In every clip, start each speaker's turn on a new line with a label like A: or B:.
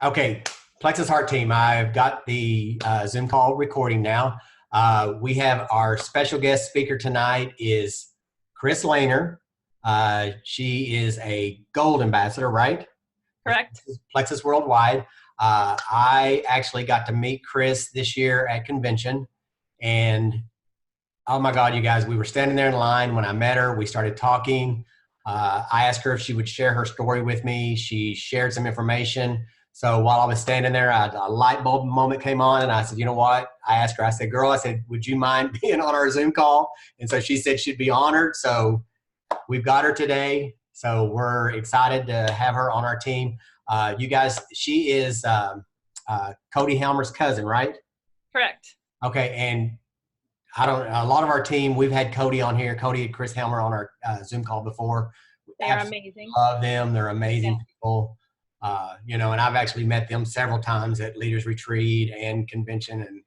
A: Okay, Plexus Heart Team, I've got the Zoom call recording now. We have our special guest speaker tonight is Chris Lehner. She is a gold ambassador, right?
B: Correct.
A: Plexus Worldwide. I actually got to meet Chris this year at convention, and oh my God, you guys, we were standing there in line when I met her. We started talking. I asked her if she would share her story with me. She shared some information. So while I was standing there, a light bulb moment came on, and I said, you know what? I asked her, I said, girl, I said, would you mind being on our Zoom call? And so she said she'd be honored. So we've got her today. So we're excited to have her on our team. You guys, she is Cody Helmer's cousin, right?
B: Correct.
A: Okay. And a lot of our team, we've had Cody on here, Cody and Chris Helmer on our Zoom call before.
B: They're amazing.
A: Love them. They're amazing people. And I've actually met them several times at Leaders Retreat and convention.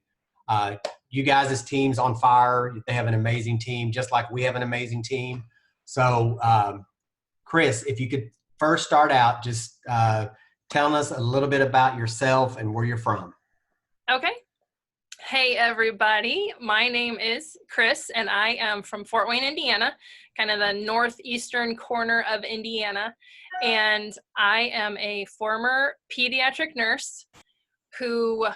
A: And you guys as teams on fire. They have an amazing team, just like we have an amazing team. So, Chris, if you could first start out, just telling us a little bit about yourself and where you're from.
B: Okay. Hey, everybody. My name is Chris, and I am from Fort Wayne, Indiana, kind of the northeastern corner of Indiana. And I am a former pediatric nurse who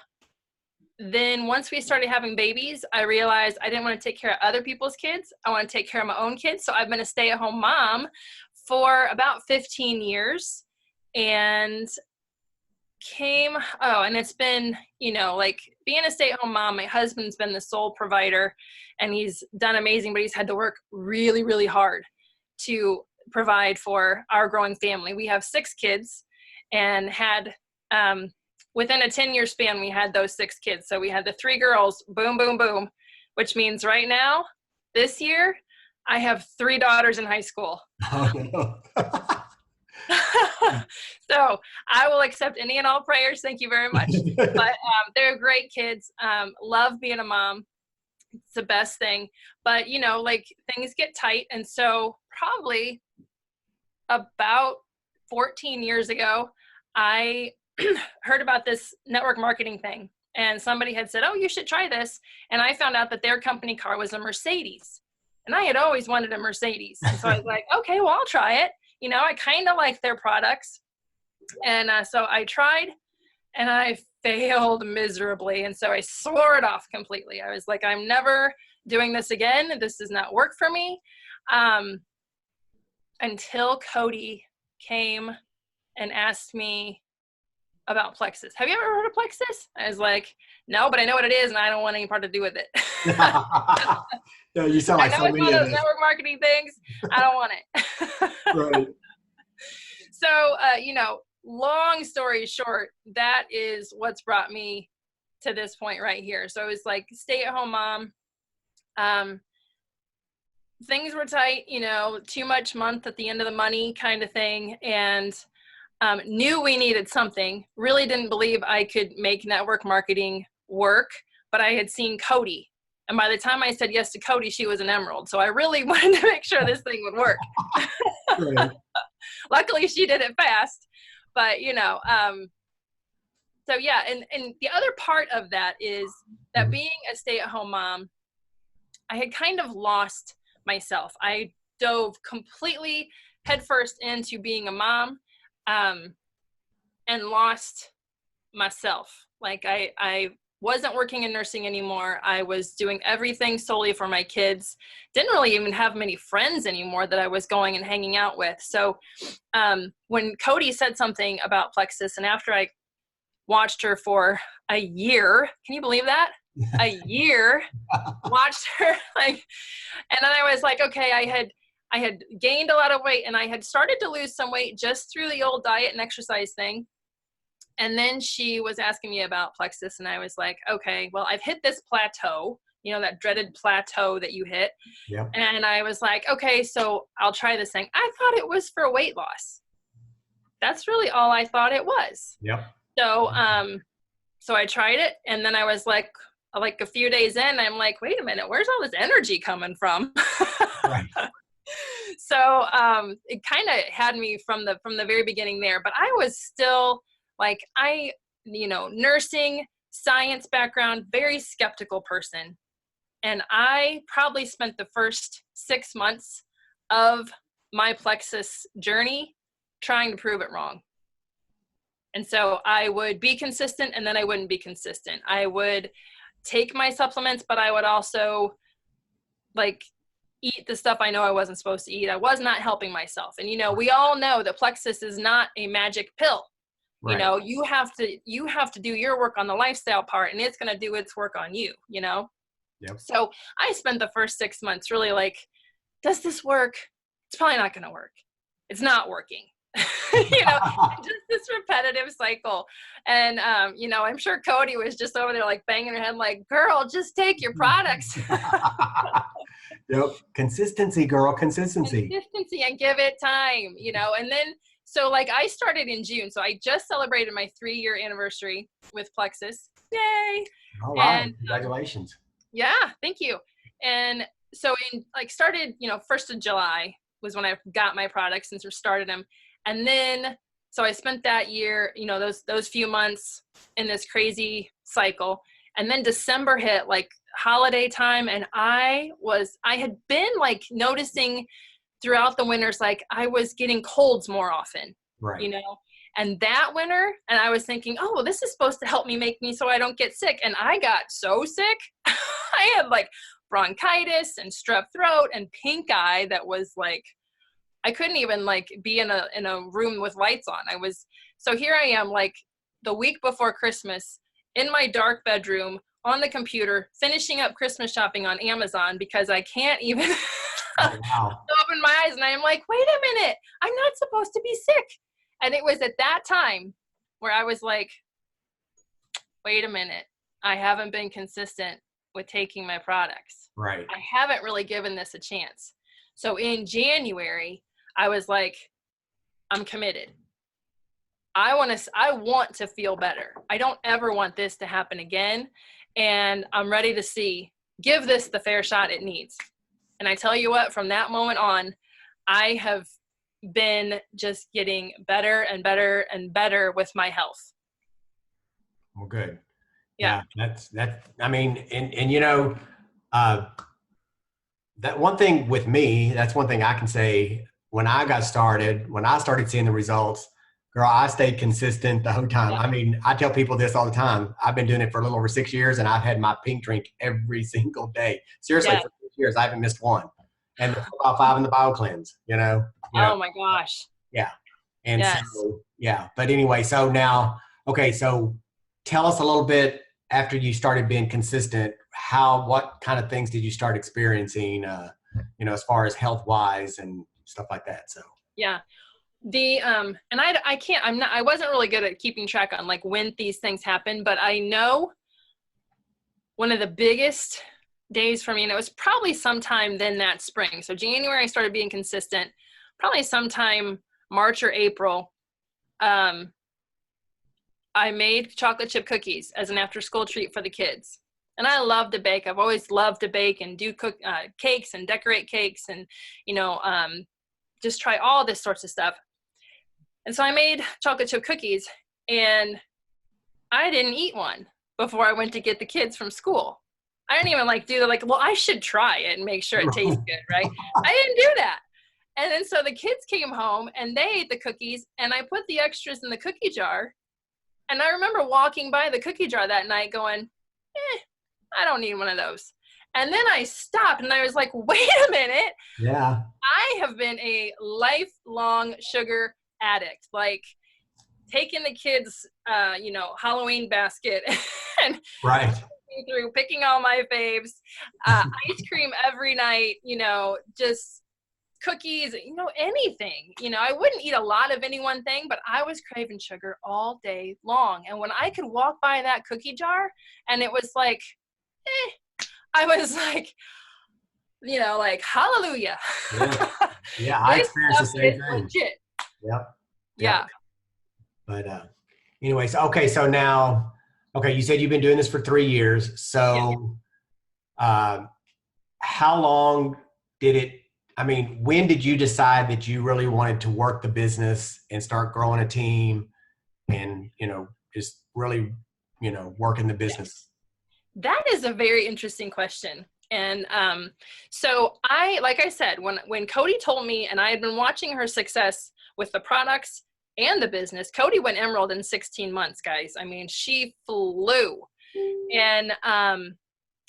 B: then once we started having babies, I realized I didn't want to take care of other people's kids. I want to take care of my own kids. So I've been a stay-at-home mom for about 15 years. And and it's been, like being a stay-at-home mom, my husband's been the sole provider and he's done amazing, but he's had to work really, really hard to provide for our growing family. We have 6 kids and had, within a 10-year span, we had those 6 kids. So we had the 3 girls, boom, boom, boom, which means right now, this year, I have 3 daughters in high school.
A: Oh, no.
B: So I will accept any and all prayers. Thank you very much. But they're great kids. Love being a mom. It's the best thing. But, things get tight. And so probably about 14 years ago, I heard about this network marketing thing. And somebody had said, oh, you should try this. And I found out that their company car was a Mercedes. And I had always wanted a Mercedes. And so I was like, okay, well, I'll try it. I kind of like their products. And so I tried and I failed miserably. And so I swore it off completely. I was like, I'm never doing this again. This does not work for me. Until Cody came and asked me about Plexus. Have you ever heard of Plexus? I was like, no, but I know what it is and I don't want any part to do with it.
A: No, you sound like
B: I know it's one of those network marketing things. I don't want it.
A: Right.
B: So, long story short, that is what's brought me to this point right here. So it's like stay-at-home mom. Things were tight, too much month at the end of the money kind of thing. And knew we needed something. Really didn't believe I could make network marketing work, but I had seen Cody. And by the time I said yes to Cody, she was an emerald. So I really wanted to make sure this thing would work.
A: Right.
B: Luckily, she did it fast. But, so yeah. And the other part of that is that being a stay-at-home mom, I had kind of lost myself. I dove completely headfirst into being a mom and lost myself. Like I wasn't working in nursing anymore. I was doing everything solely for my kids. Didn't really even have many friends anymore that I was going and hanging out with. So when Cody said something about Plexus, and after I watched her for a year, can you believe that? A year, watched her and then I was like, okay, I had gained a lot of weight and I had started to lose some weight just through the old diet and exercise thing. And then she was asking me about Plexus and I was like, okay, well, I've hit this plateau, that dreaded plateau that you hit.
A: Yep.
B: And I was like, okay, so I'll try this thing. I thought it was for weight loss. That's really all I thought it was.
A: Yep.
B: So, so I tried it and then I was like a few days in, I'm like, wait a minute, where's all this energy coming from?
A: Right.
B: So it kind of had me from the very beginning there, but I was still Like nursing, science background, very skeptical person. And I probably spent the first 6 months of my plexus journey trying to prove it wrong. And so I would be consistent and then I wouldn't be consistent. I would take my supplements, but I would also eat the stuff I know I wasn't supposed to eat. I was not helping myself. And, we all know that plexus is not a magic pill. Right. You have to do your work on the lifestyle part, and it's going to do its work on you, Yep. So I spent the first 6 months really does this work? It's probably not going to work. It's not working. Just this repetitive cycle. And, I'm sure Cody was just over there banging her head girl, just take your products.
A: Yep. Consistency, girl, consistency
B: and give it time, and then, so I started in June. So I just celebrated my 3-year anniversary with Plexus. Yay.
A: All right. And, congratulations.
B: Yeah. Thank you. And so started, 1st of July was when I got my products and started them. And then, so I spent that year, those few months in this crazy cycle. And then December hit holiday time. And I had been noticing throughout the winters, I was getting colds more often,
A: right.
B: And that winter, and I was thinking, oh, well, this is supposed to help me so I don't get sick. And I got so sick. I had bronchitis and strep throat and pink eye that was I couldn't even be in a room with lights on. So here I am the week before Christmas in my dark bedroom on the computer, finishing up Christmas shopping on Amazon because I can't even open my eyes. And I'm wait a minute, I'm not supposed to be sick. And it was at that time where I was wait a minute, I haven't been consistent with taking my products.
A: Right.
B: I haven't really given this a chance. So in January, I was I'm committed. I want to feel better. I don't ever want this to happen again. And I'm ready to give this the fair shot it needs. And I tell you what, from that moment on, I have been just getting better and better and better with my health.
A: Well, good.
B: Yeah.
A: That's I mean, and that one thing with me, that's one thing I can say. When I started seeing the results, girl, I stayed consistent the whole time. I mean, I tell people this all the time. I've been doing it for a little over 6 years, and I've had my pink drink every single day. Seriously, for 6 years, I haven't missed one. And about 5 in the bio cleanse,
B: Oh my gosh.
A: Yeah. And so, yeah. But anyway, so now, okay, so tell us a little bit after you started being consistent, what kind of things did you start experiencing, as far as health wise and stuff like that. So,
B: yeah. And I wasn't really good at keeping track on when these things happen, but I know one of the biggest days for me, and it was probably sometime then that spring. So January, I started being consistent, probably sometime March or April. I made chocolate chip cookies as an after school treat for the kids. And I love to bake. I've always loved to bake and do cakes and decorate cakes and, just try all this sorts of stuff. And so I made chocolate chip cookies, and I didn't eat one before I went to get the kids from school. I didn't even well, I should try it and make sure it tastes good, right? I didn't do that. And then so the kids came home and they ate the cookies, and I put the extras in the cookie jar. And I remember walking by the cookie jar that night going, I don't need one of those. And then I stopped and I was wait a minute.
A: Yeah.
B: I have been a lifelong sugar addict, taking the kids, Halloween basket and
A: right.
B: through picking all my faves, ice cream every night, just cookies, anything, I wouldn't eat a lot of any one thing, but I was craving sugar all day long. And when I could walk by that cookie jar and it was I was hallelujah.
A: Yeah, I experienced the same thing.
B: Legit.
A: Yep.
B: Yeah.
A: But anyway, so now, you said you've been doing this for 3 years. So how long when did you decide that you really wanted to work the business and start growing a team? and, just really, work in the business?
B: That is a very interesting question. And so like I said, when Cody told me, and I had been watching her success with the products and the business, Cody went emerald in 16 months, guys. I mean, she flew. And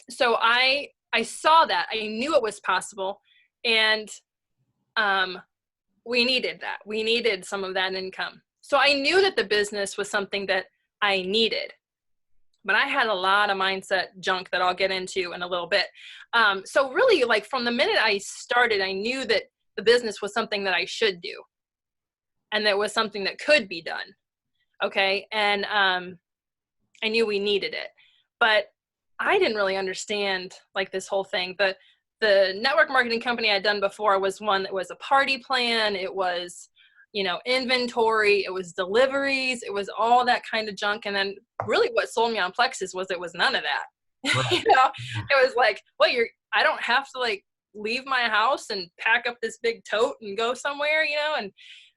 B: so I saw that. I knew it was possible. And we needed that. We needed some of that income. So I knew that the business was something that I needed. But I had a lot of mindset junk that I'll get into in a little bit. So really, like from the minute I started, I knew that the business was something that I should do, and that was something that could be done. Okay, and I knew we needed it, but I didn't really understand like this whole thing. The network marketing company I'd done before was one that was a party plan. It was, inventory, it was deliveries, it was all that kind of junk. And then really what sold me on Plexus was it was none of that.
A: Right.
B: It was like, well, I don't have to like leave my house and pack up this big tote and go somewhere, and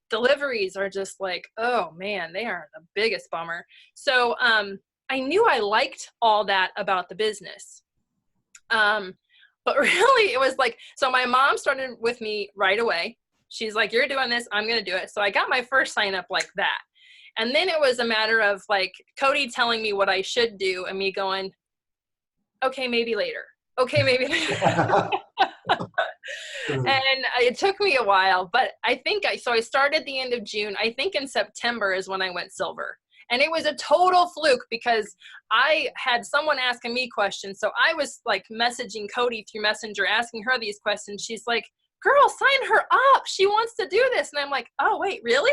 B: deliveries are just like, oh man, they are the biggest bummer. So I knew I liked all that about the business. But really it was like, so my mom started with me right away. She's like, you're doing this, I'm going to do it. So I got my first sign up like that. And then it was a matter of like Cody telling me what I should do and me going, okay, maybe later. Okay, maybe later. And it took me a while, but I think so I started the end of June. I think in September is when I went silver. And it was a total fluke because I had someone asking me questions. So I was like messaging Cody through Messenger, asking her these questions. She's like, girl, sign her up. She wants to do this. And I'm like, oh, wait, really?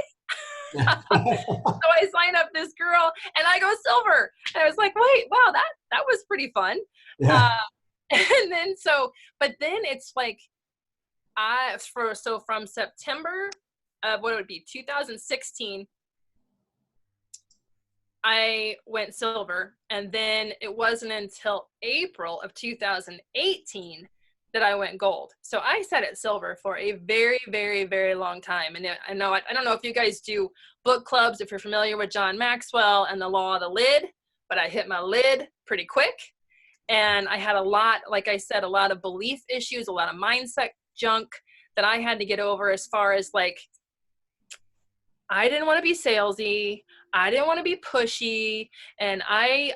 B: So I sign up this girl and I go silver. And I was like, wait, wow, that was pretty fun.
A: Yeah.
B: And then but then it's like, from September of what it would be, 2016, I went silver. And then it wasn't until April of 2018 that I went gold. So I sat at silver for a very, very, very long time. And I don't know if you guys do book clubs, if you're familiar with John Maxwell and the law of the lid, but I hit my lid pretty quick. And I had a lot of belief issues, a lot of mindset junk that I had to get over, as far as like, I didn't want to be salesy. I didn't want to be pushy. And I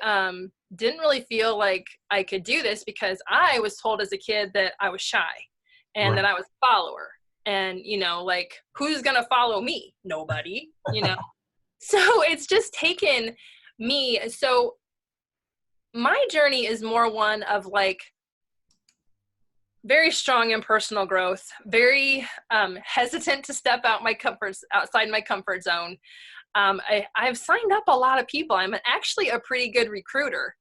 B: didn't really feel like I could do this because I was told as a kid that I was shy and that I was a follower. And, like, who's going to follow me? Nobody, So it's just taken me. So my journey is more one of like very strong in personal growth, very hesitant to step outside my comfort zone. I've signed up a lot of people. I'm actually a pretty good recruiter,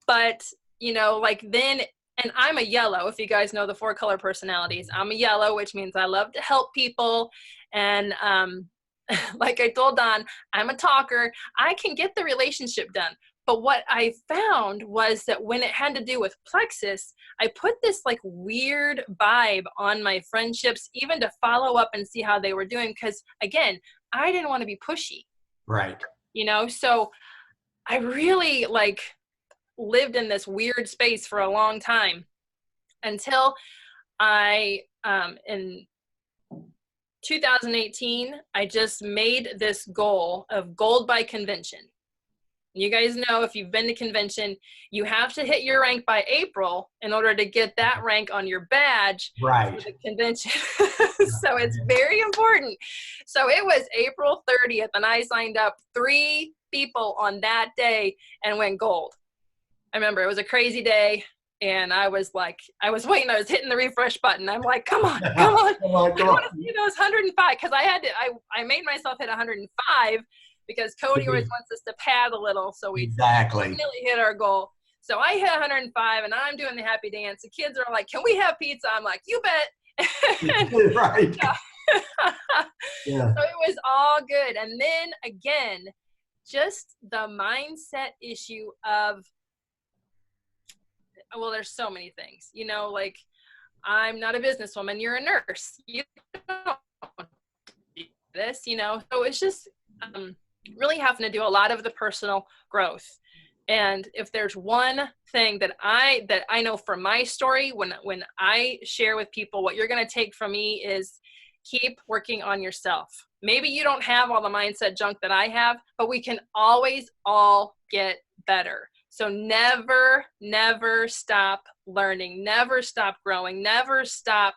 B: but and I'm a yellow. If you guys know the 4-color personalities, I'm a yellow, which means I love to help people. And like I told Don, I'm a talker. I can get the relationship done. But what I found was that when it had to do with Plexus, I put this like weird vibe on my friendships, even to follow up and see how they were doing. Because again, I didn't want to be pushy.
A: Right.
B: So I really like lived in this weird space for a long time until I, in 2018, I just made this goal of gold by convention. You guys know, if you've been to convention, you have to hit your rank by April in order to get that rank on your badge for the convention. So it's very important. So it was April 30th, and I signed up 3 people on that day and went gold. I remember it was a crazy day, and I was waiting, I was hitting the refresh button. I'm like, come on. I want to see those 105, because I made myself hit 105. Because Cody always wants us to pad a little, so we definitely hit our goal. So I hit 105, and I'm doing the happy dance. The kids are like, can we have pizza? I'm like, you bet.
A: Right. Yeah.
B: So it was all good. And then again, just the mindset issue of, well, there's so many things, like, I'm not a businesswoman. You're a nurse. You don't do this, So it's just, really having to do a lot of the personal growth. And if there's one thing that I know from my story, when I share with people, what you're going to take from me is keep working on yourself. Maybe you don't have all the mindset junk that I have, but we can always all get better. So never stop learning, never stop growing, never stop,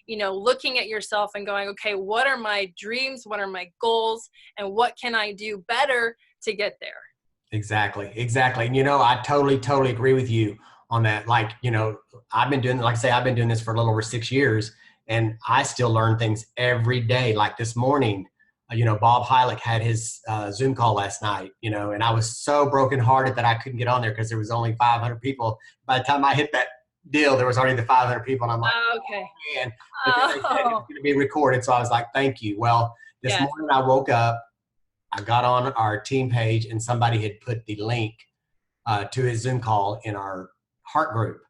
B: looking at yourself and going, okay, what are my dreams? What are my goals? And what can I do better to get there?
A: Exactly. And, I totally agree with you on that. Like, I've been doing, like I say, I've been doing this for a little over 6 years, and I still learn things every day. Like this morning, Bob Heilig had his Zoom call last night, and I was so brokenhearted that I couldn't get on there because there was only 500 people. By the time I hit that deal, there was already the 500 people. And I'm like,
B: okay.
A: Oh, man. But then they said it was going to be recorded. So I was like, thank you. Well, this morning I woke up, I got on our team page, and somebody had put the link to his Zoom call in our heart group.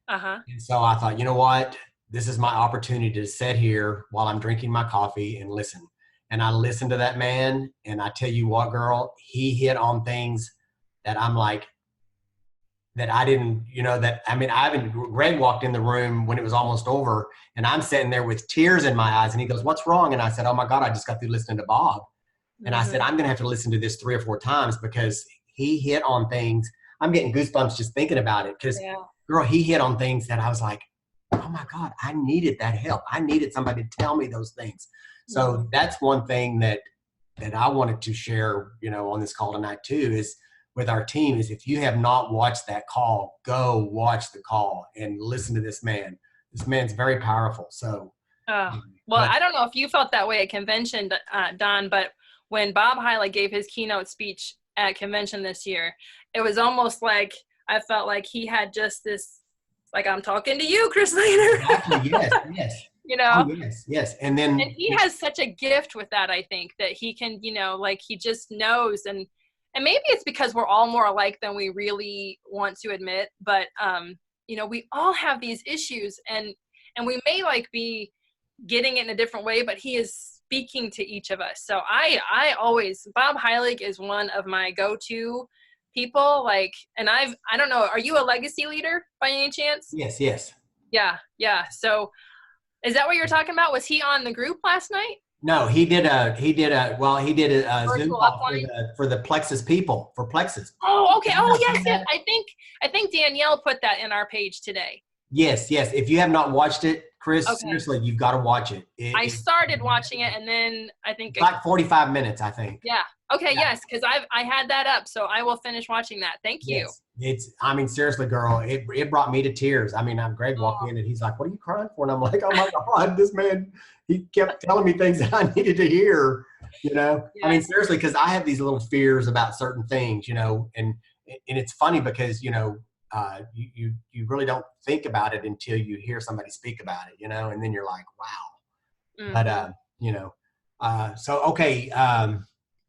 A: And so I thought, you know what? This is my opportunity to sit here while I'm drinking my coffee and listen. And I listened to that man, and I tell you what, girl, he hit on things that I'm like, that I didn't, Greg walked in the room when it was almost over, and I'm sitting there with tears in my eyes, and he goes, what's wrong? And I said, oh my God, I just got through listening to Bob. And I said, I'm going to have to listen to this 3 or 4 times because he hit on things. I'm getting goosebumps just thinking about it because, girl, he hit on things that I was like, oh my God, I needed that help. I needed somebody to tell me those things. So that's one thing that I wanted to share, on this call tonight too, is with our team, is if you have not watched that call, go watch the call and listen to this man. This man's very powerful. So,
B: well, I don't know if you felt that way at convention, Don, but when Bob Heilig gave his keynote speech at convention this year, it was almost like I felt like he had just this, like, I'm talking to you, Chris Lehner.
A: Exactly. Yes. Oh, yes. And
B: he has such a gift with that, I think, that he can, he just knows. And maybe it's because we're all more alike than we really want to admit. But, we all have these issues, and we may be getting it in a different way, but he is speaking to each of us. So I always, Bob Heilig is one of my go-to people. And I don't know, are you a legacy leader by any chance?
A: Yes.
B: Yeah. So is that what you're talking about? Was he on the group last night?
A: No, he did a Zoom call for the Plexus people, for Plexus.
B: Oh, okay. Oh, yes. I think Danielle put that in our page today.
A: Yes. If you have not watched it, Chris, seriously, you've got to watch it.
B: I started watching it, and then I think
A: it's like 45 minutes, I think.
B: Yeah. Okay. Yeah. Yes, because I had that up, so I will finish watching that. Thank you.
A: It's seriously, girl, it brought me to tears. Greg walked in and he's like, "What are you crying for?" And I'm like, "Oh my God, this man, he kept telling me things that I needed to hear." Yeah. Seriously, because I have these little fears about certain things, and it's funny because you really don't think about it until you hear somebody speak about it, and then you're like, wow. But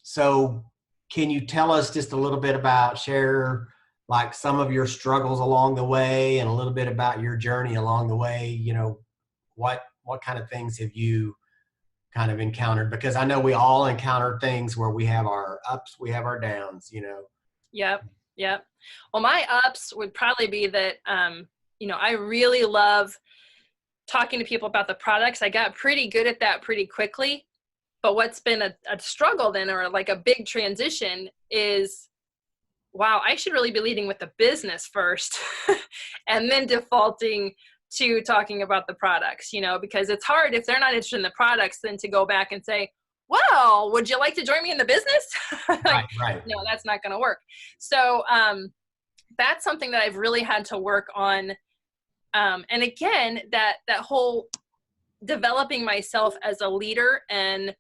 A: so can you tell us just a little bit about, share some of your struggles along the way and a little bit about your journey along the way? What kind of things have you kind of encountered? Because I know we all encounter things where we have our ups, we have our downs,
B: Yep. Well, my ups would probably be that, I really love talking to people about the products. I got pretty good at that pretty quickly. But what's been a struggle then, or a big transition, is, wow, I should really be leading with the business first and then defaulting to talking about the products, because it's hard if they're not interested in the products then to go back and say, well, would you like to join me in the business?
A: Right.
B: No, that's not going to work. So that's something that I've really had to work on. And again, that whole developing myself as a leader and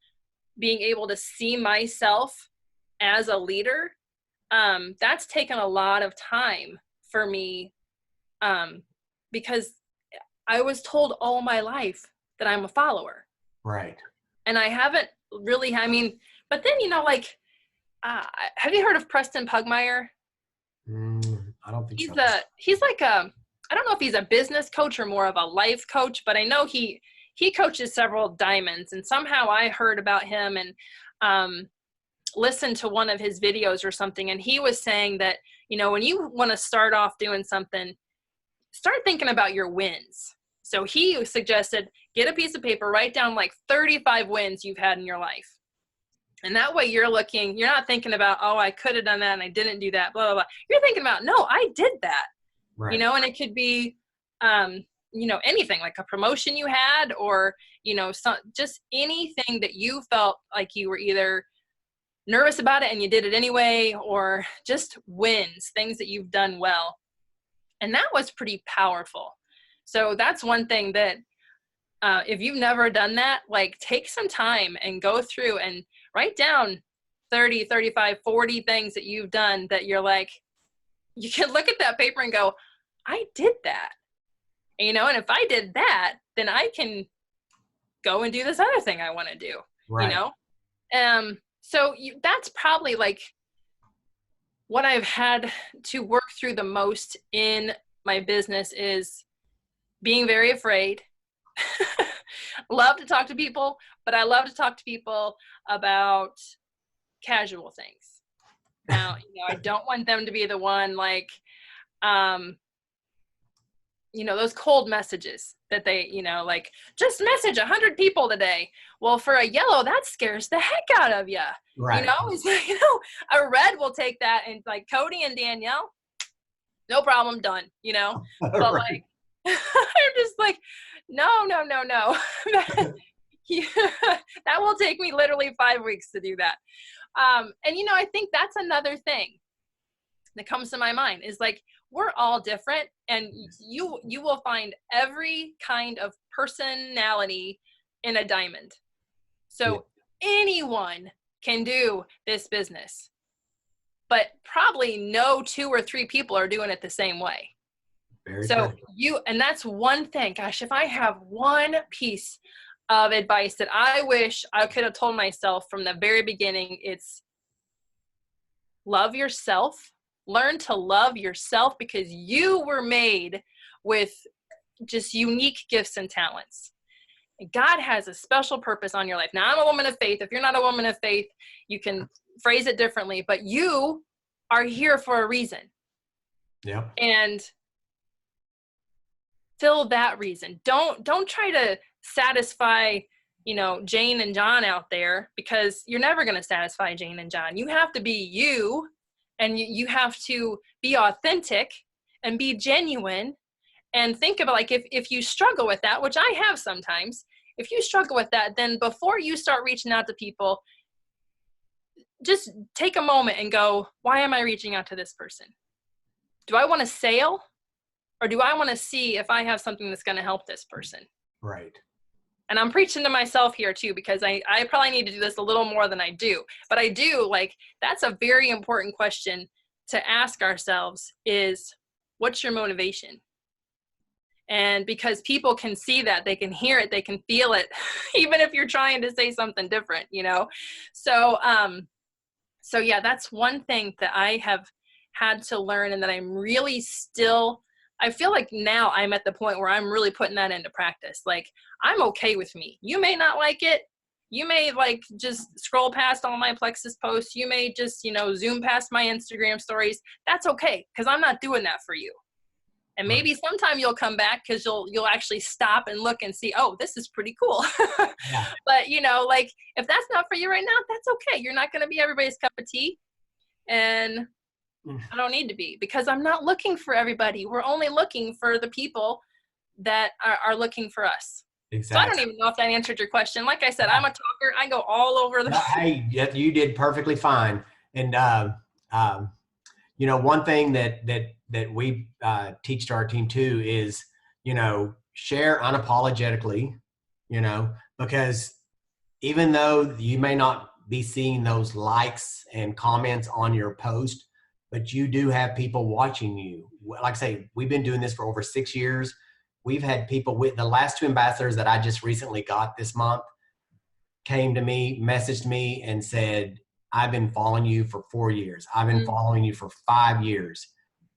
B: being able to see myself as a leader, that's taken a lot of time for me, because I was told all my life that I'm a follower.
A: Right.
B: And I haven't really, but then, have you heard of Preston Pugmire?
A: I don't think so.
B: He's I don't know if he's a business coach or more of a life coach, but I know he coaches several diamonds, and somehow I heard about him, and listened to one of his videos or something, and he was saying that, you know, when you want to start off doing something, start thinking about your wins. So he suggested get a piece of paper, write down like 35 wins you've had in your life. And that way you're not thinking about, oh, I could have done that and I didn't do that, blah, blah, blah. You're thinking about, no, I did that. Right. You know, and it could be, you know, anything like a promotion you had, or, you know, just anything that you felt like you were either nervous about it and you did it anyway, or just wins, things that you've done well. And that was pretty powerful. So that's one thing that if you've never done that, like take some time and go through and write down 30, 35, 40 things that you've done that you're like, you can look at that paper and go, I did that. And, you know, and if I did that, then I can go and do this other thing I want to do, right. You know? So that's probably like what I've had to work through the most in my business is being very afraid. Love to talk to people, but I love to talk to people about casual things. Now, you know, I don't want them to be the one like, you know, those cold messages that they, you know, like just message 100 people today. Well, for a yellow, that scares the heck out of you. Right. You know, it's like, you know, a red will take that and like Cody and Danielle, no problem, done, you know, but right. Like, I'm just like, no. That will take me literally 5 weeks to do that. And, you know, I think that's another thing that comes to my mind is like, we're all different, and you will find every kind of personality in a diamond. So anyone can do this business, but probably no 2 or 3 people are doing it the same way. Very so good. And that's one thing, gosh, if I have one piece of advice that I wish I could have told myself from the very beginning, it's love yourself. Learn to love yourself, because you were made with just unique gifts and talents. And God has a special purpose on your life. Now, I'm a woman of faith. If you're not a woman of faith, you can phrase it differently, but you are here for a reason. Yeah. And fill that reason. Don't try to satisfy, you know, Jane and John out there, because you're never going to satisfy Jane and John. You have to be you. And you have to be authentic and be genuine, and think about like, if you struggle with that, which I have sometimes, if you struggle with that, then before you start reaching out to people, just take a moment and go, why am I reaching out to this person? Do I want to sale, or do I want to see if I have something that's going to help this person? Right. And I'm preaching to myself here too, because I probably need to do this a little more than I do. But I do, like, that's a very important question to ask ourselves is, what's your motivation? And because people can see that, they can hear it, they can feel it, even if you're trying to say something different, you know? So, so yeah, that's one thing that I have had to learn, and that I'm really still, I feel like now I'm at the point where I'm really putting that into practice. Like, I'm okay with me. You may not like it. You may like just scroll past all my Plexus posts. You may just, you know, zoom past my Instagram stories. That's okay, because I'm not doing that for you. And maybe sometime you'll come back, because you'll actually stop and look and see, oh, this is pretty cool. Yeah. But, you know, like, if that's not for you right now, that's okay. You're not going to be everybody's cup of tea. And I don't need to be, because I'm not looking for everybody. We're only looking for the people that are looking for us. Exactly. So I don't even know if that answered your question. Like I said, I'm a talker. I go all over the.
A: Hey, you did perfectly fine. And, you know, one thing that we teach to our team too is, you know, share unapologetically, you know, because even though you may not be seeing those likes and comments on your post, but you do have people watching you. Like I say, we've been doing this for over 6 years. We've had people with the last 2 ambassadors that I just recently got this month came to me, messaged me and said, I've been following you for 4 years. I've been following you for 5 years.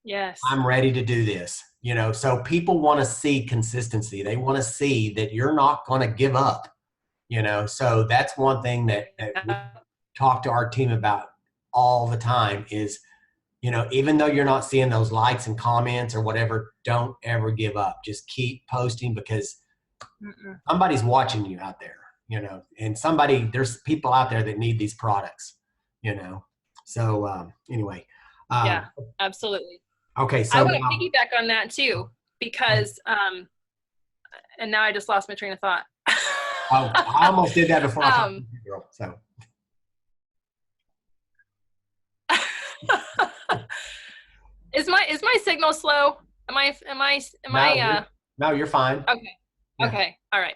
A: Yes. I'm ready to do this. You know, so people want to see consistency. They want to see that you're not going to give up, you know? So that's one thing that we talk to our team about all the time is, even though you're not seeing those likes and comments or whatever, don't ever give up. Just keep posting, because somebody's watching you out there, and there's people out there that need these products, So anyway.
B: Yeah, absolutely.
A: Okay.
B: I
A: So
B: want to piggyback on that too, because, and now I just lost my train of thought.
A: I almost did that before. Girl, so.
B: Is my signal slow?
A: No, you're fine.
B: Okay. Yeah. Okay. All right.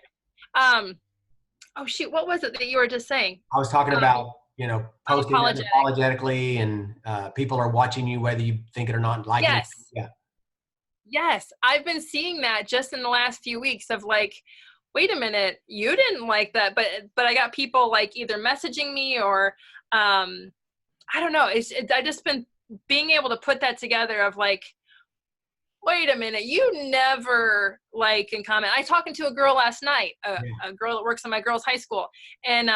B: Oh shoot, what was it that you were just saying?
A: I was talking about, posting unapologetically, and people are watching you whether you think it or not, liking it. Yeah.
B: Yes. I've been seeing that just in the last few weeks of like, wait a minute, you didn't like that, but I got people like either messaging me or I don't know. I just been being able to put that together of like, wait a minute, you never like and comment. I talking to a girl last night, a girl that works in my girls' high school, and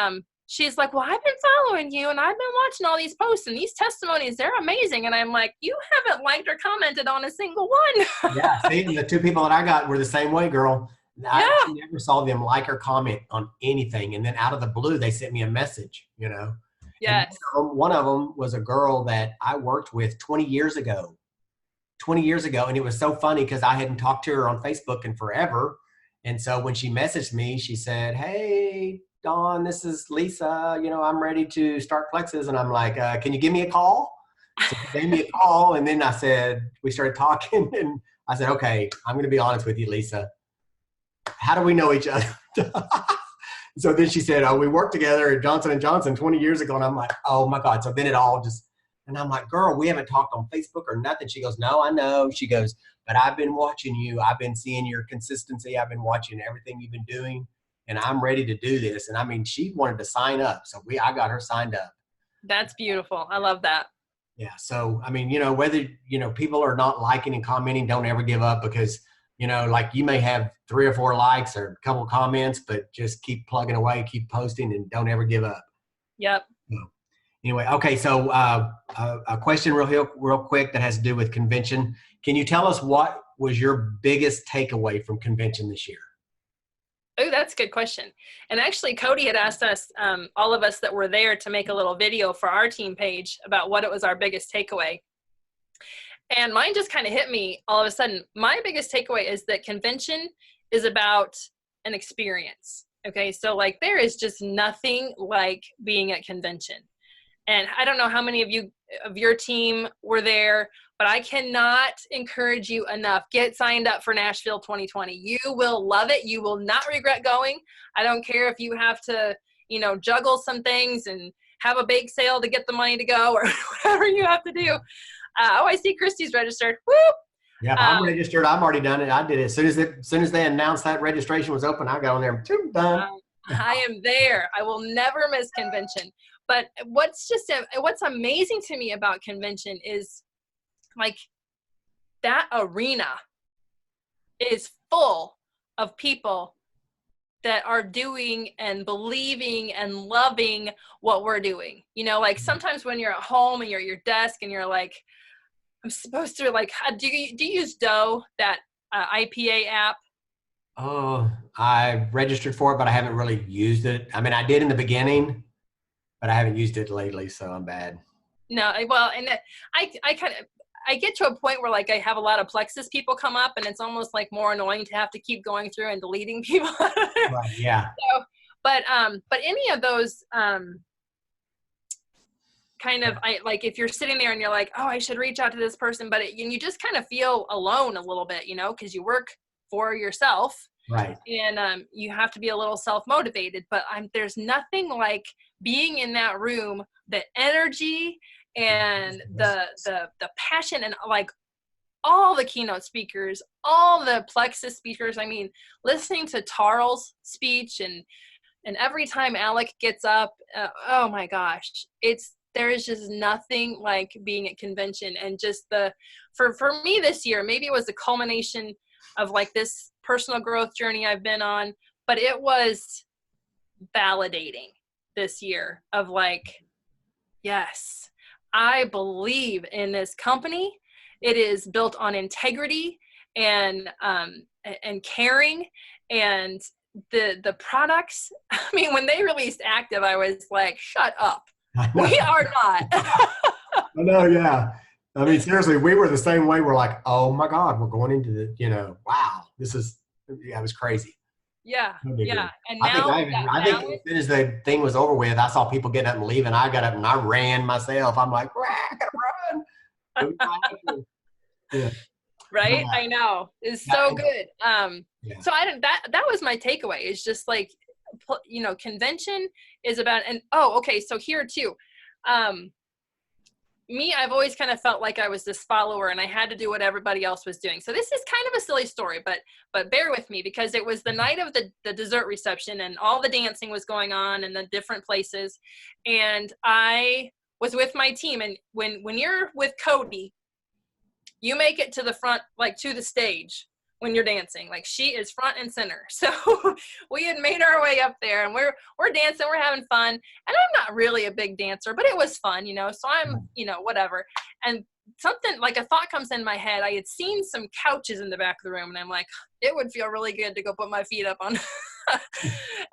B: she's like, well, I've been following you and I've been watching all these posts and these testimonies, they're amazing. And I'm like, you haven't liked or commented on a single one.
A: Yeah, see, and the two people that I got were the same way, girl. I never saw them like or comment on anything. And then out of the blue, they sent me a message,
B: Yes.
A: And one of them was a girl that I worked with 20 years ago. And it was so funny because I hadn't talked to her on Facebook in forever. And so when she messaged me, she said, hey, Dawn, this is Lisa. I'm ready to start Plexus. And I'm like, can you give me a call? So she gave me a call. And then we started talking, and I said, okay, I'm going to be honest with you, Lisa. How do we know each other? So then she said, we worked together at Johnson & Johnson 20 years ago. And I'm like, oh my God. So then it all just, and I'm like, girl, we haven't talked on Facebook or nothing. She goes, no, I know. She goes, but I've been watching you. I've been seeing your consistency. I've been watching everything you've been doing, and I'm ready to do this. And I mean, she wanted to sign up. So I got her signed up.
B: That's beautiful. I love that.
A: Yeah. So, I mean, whether, people are not liking and commenting, don't ever give up, because, like you may have 3 or 4 likes or a couple of comments, but just keep plugging away, keep posting, and don't ever give up.
B: Yep.
A: Anyway, okay. So a question real quick that has to do with convention. Can you tell us what was your biggest takeaway from convention this year?
B: Oh, that's a good question. And actually, Cody had asked us, all of us that were there, to make a little video for our team page about what it was our biggest takeaway. And mine just kind of hit me all of a sudden. My biggest takeaway is that convention is about an experience. Okay. So like, there is just nothing like being at convention. And I don't know how many of your team were there, but I cannot encourage you enough. Get signed up for Nashville 2020. You will love it. You will not regret going. I don't care if you have to, juggle some things and have a bake sale to get the money to go, or whatever you have to do. I see Christy's registered. Woo!
A: Yeah, I'm registered. I've already done it. I did it. As soon as they announced that registration was open, I got on there. Done.
B: I am there. I will never miss convention. But what's amazing to me about convention is like that arena is full of people that are doing and believing and loving what we're doing. Like sometimes when you're at home and you're at your desk and you're like, I'm supposed to like, do you use Dough, that IPA app?
A: Oh, I registered for it, but I haven't really used it. I mean, I did in the beginning, but I haven't used it lately, so I'm bad.
B: No, well, and I get to a point where like I have a lot of Plexus people come up, and it's almost like more annoying to have to keep going through and deleting people.
A: Right, yeah.
B: So, but any of those kind of, like if you're sitting there and you're like, oh, I should reach out to this person, but you just kind of feel alone a little bit, because you work for yourself.
A: Right.
B: And you have to be a little self-motivated, but there's nothing like being in that room, the energy and the passion, and like all the keynote speakers, all the Plexus speakers. I mean, listening to Tarl's speech and every time Alec gets up, oh my gosh, there is just nothing like being at convention. And just for me this year, maybe it was the culmination of like this personal growth journey I've been on, but it was validating this year of like, Yes. I believe in this company. It is built on integrity and caring, and the products. I mean, when they released Active, I was like, shut up.
A: I know.
B: We are not.
A: I know, yeah. I mean, seriously, we were the same way. We're like, oh my God, we're going into wow, yeah, it was crazy.
B: Yeah. Yeah. And
A: I think
B: now
A: I think as soon as the thing was over with, I saw people getting up and leaving. I got up and I ran myself. I'm like, I gotta run. Yeah.
B: Right. I know. It's so good.
A: Yeah.
B: So I didn't, that was my takeaway. It's just like, convention is about, and okay. So here too, I've always kind of felt like I was this follower and I had to do what everybody else was doing. So this is kind of a silly story, but bear with me, because it was the night of the dessert reception and all the dancing was going on in the different places. And I was with my team. And when you're with Cody, you make it to the front, like to the stage when you're dancing. Like, she is front and center. So we had made our way up there and we're dancing, we're having fun. And I'm not really a big dancer, but it was fun, so I'm, whatever. And something like a thought comes in my head. I had seen some couches in the back of the room and I'm like, it would feel really good to go put my feet up on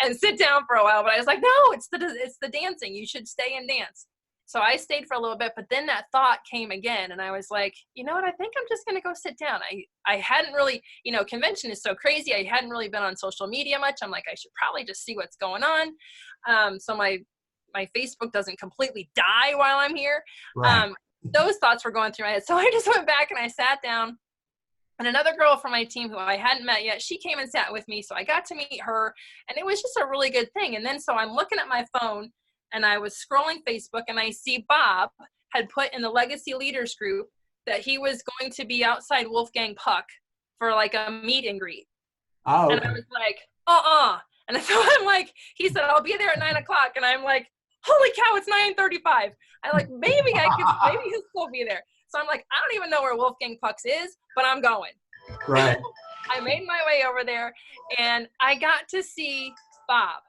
B: and sit down for a while. But I was like, no, it's the dancing. You should stay and dance. So I stayed for a little bit, but then that thought came again and I was like, you know what? I think I'm just going to go sit down. I hadn't really, convention is so crazy. I hadn't really been on social media much. I'm like, I should probably just see what's going on. So my Facebook doesn't completely die while I'm here.
A: Right.
B: Those thoughts were going through my head. So I just went back and I sat down, and another girl from my team who I hadn't met yet, she came and sat with me. So I got to meet her and it was just a really good thing. And then, so I'm looking at my phone and I was scrolling Facebook and I see Bob had put in the Legacy Leaders group that he was going to be outside Wolfgang Puck for like a meet and greet.
A: Oh, okay.
B: And I was like, And so I'm like, he said, I'll be there at 9:00. And I'm like, holy cow, it's 9:35. I'm like, maybe he'll still be there. So I'm like, I don't even know where Wolfgang Puck's is, but I'm going.
A: Right.
B: I made my way over there and I got to see Bob.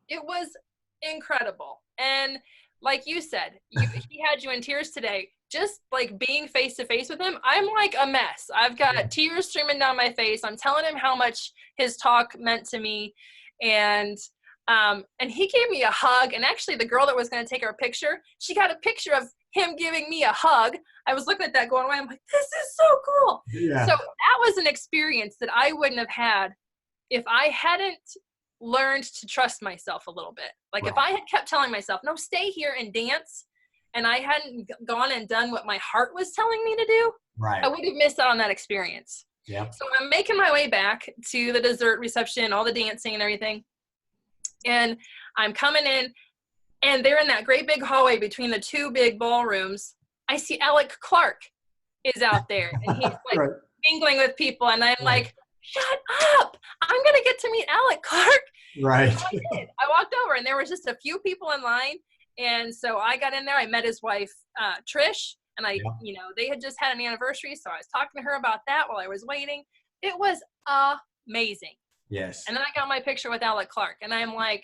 B: It was incredible. And like you said, he had you in tears today. Just like being face to face with him, I'm like a mess. I've got tears streaming down my face. I'm telling him how much his talk meant to me. And he gave me a hug. And actually the girl that was going to take our picture, she got a picture of him giving me a hug. I was looking at that going away. I'm like, this is so cool. Yeah. So that was an experience that I wouldn't have had if I hadn't learned to trust myself a little bit. Like if I had kept telling myself, no, stay here and dance, and I hadn't gone and done what my heart was telling me to do, I would have missed out on that experience.
A: Yeah.
B: So I'm making my way back to the dessert reception, all the dancing and everything. And I'm coming in and they're in that great big hallway between the two big ballrooms. I see Alec Clark is out there and he's like mingling with people. And I'm like, shut up. I'm going to get to meet Alec Clark.
A: Right.
B: So I did. I walked over and there was just a few people in line. And so I got in there. I met his wife, Trish, and they had just had an anniversary. So I was talking to her about that while I was waiting. It was amazing.
A: Yes.
B: And then I got my picture with Alec Clark and I'm like,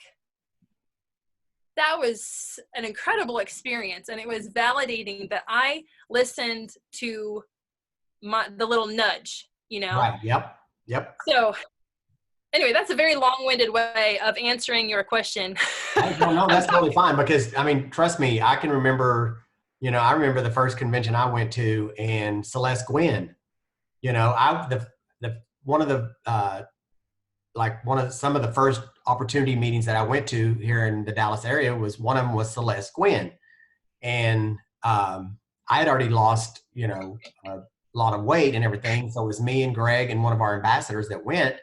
B: that was an incredible experience. And it was validating that I listened to the little nudge,
A: Right. Yep.
B: So anyway, that's a very long-winded way of answering your question.
A: No, that's totally fine because, I mean, trust me, I can remember, I remember the first convention I went to and Celeste Gwynn, some of the first opportunity meetings that I went to here in the Dallas area one of them was Celeste Gwynn. And I had already lost, a lot of weight and everything. So it was me and Greg and one of our ambassadors that went,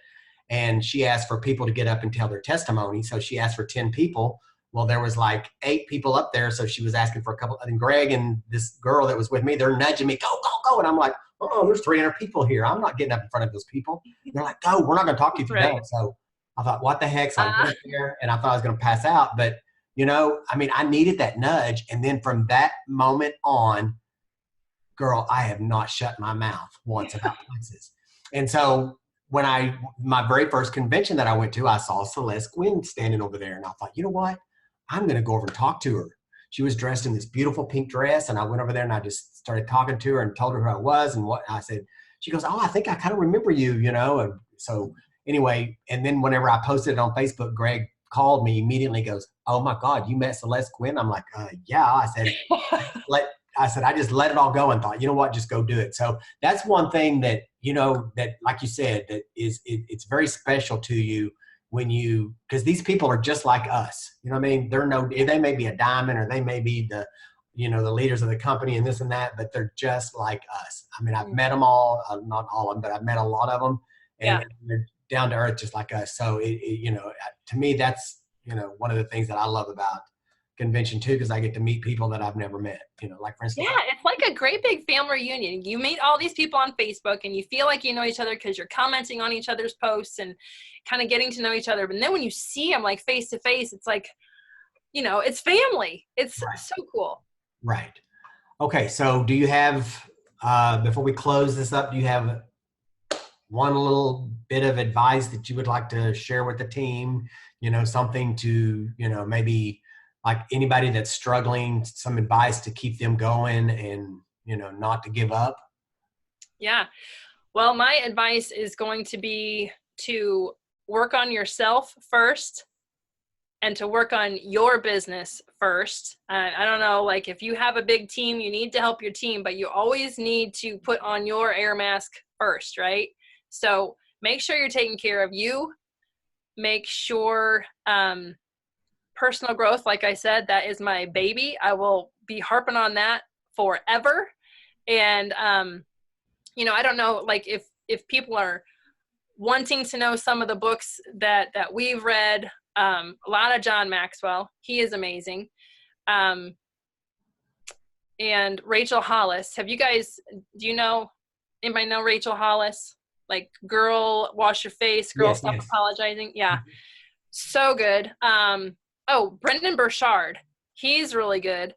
A: and she asked for people to get up and tell their testimony. So she asked for 10 people. Well, there was like 8 people up there. So she was asking for a couple, and Greg and this girl that was with me, they're nudging me, go, go, go. And I'm like, oh, there's 300 people here. I'm not getting up in front of those people. And they're like, go, we're not going to talk to you today. Right. So I thought, what the heck? So I went there and I thought I was going to pass out. But, I needed that nudge. And then from that moment on, girl, I have not shut my mouth once about places. And so my very first convention that I went to, I saw Celeste Gwynn standing over there. And I thought, you know what? I'm going to go over and talk to her. she was dressed in this beautiful pink dress. And I went over there and I just started talking to her and told her who I was and what I said. She goes, oh, I think I kind of remember you, you know? And so anyway, and then whenever I posted it on Facebook, Greg called me immediately, goes, oh my God, you met Celeste Quinn? I'm like, yeah. I said, I just let it all go and thought, you know what, just go do it. So that's one thing that, you know, that like you said, that is, it's very special to you when you, because these people are just like us, you know what I mean? They may be a diamond or they may be the, you know, the leaders of the company and this and that, but they're just like us. I mean, I've met them all, not all of them, but I've met a lot of them, and they're down to earth just like us. So you know, to me, that's, you know, one of the things that I love about convention too, because I get to meet people that I've never met, you know, like for instance.
B: Yeah, it's like a great big family reunion. You meet all these people on Facebook and you feel like you know each other because you're commenting on each other's posts and kind of getting to know each other. But then when you see them like face to face, it's like, you know, it's family. It's so cool.
A: Right. Okay. So do you have, before we close this up, do you have one little bit of advice that you would like to share with the team? You know, something to, you know, maybe like anybody that's struggling, some advice to keep them going and, you know, not to give up?
B: Yeah. Well, my advice is going to be to work on yourself first and to work on your business first. I don't know, like if you have a big team, you need to help your team, but you always need to put on your air mask first, right? So make sure you're taking care of you. Make sure, personal growth, like I said, that is my baby. I will be harping on that forever. And, you know, I don't know, like if people are wanting to know some of the books that we've read, a lot of John Maxwell, he is amazing. And Rachel Hollis. Do you know, anybody know Rachel Hollis? Like Girl, Wash Your Face, Girl, Stop Apologizing. Yeah. So good. Brendan Burchard. He's really good.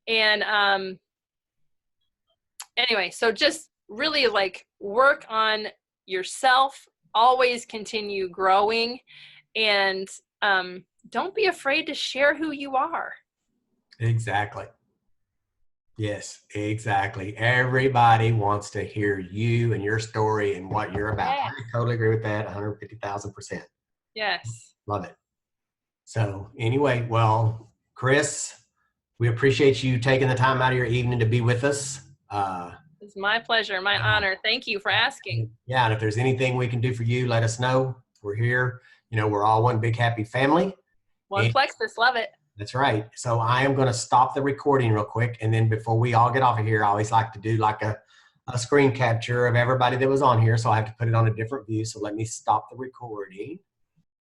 B: And anyway, so just really like work on yourself, always continue growing, and don't be afraid to share who you are.
A: Exactly. Yes, exactly. Everybody wants to hear you and your story and what you're about. Yeah. I totally agree with that. 150,000%.
B: Yes.
A: Love it. So anyway, well, Chris, we appreciate you taking the time out of your evening to be with us.
B: It's my pleasure, my honor. Thank you for asking.
A: Yeah, and if there's anything we can do for you, let us know. We're here. You know, we're all one big happy family.
B: One Plexus, love it.
A: That's right. So I am going to stop the recording real quick. And then before we all get off of here, I always like to do like a screen capture of everybody that was on here. So I have to put it on a different view. So let me stop the recording.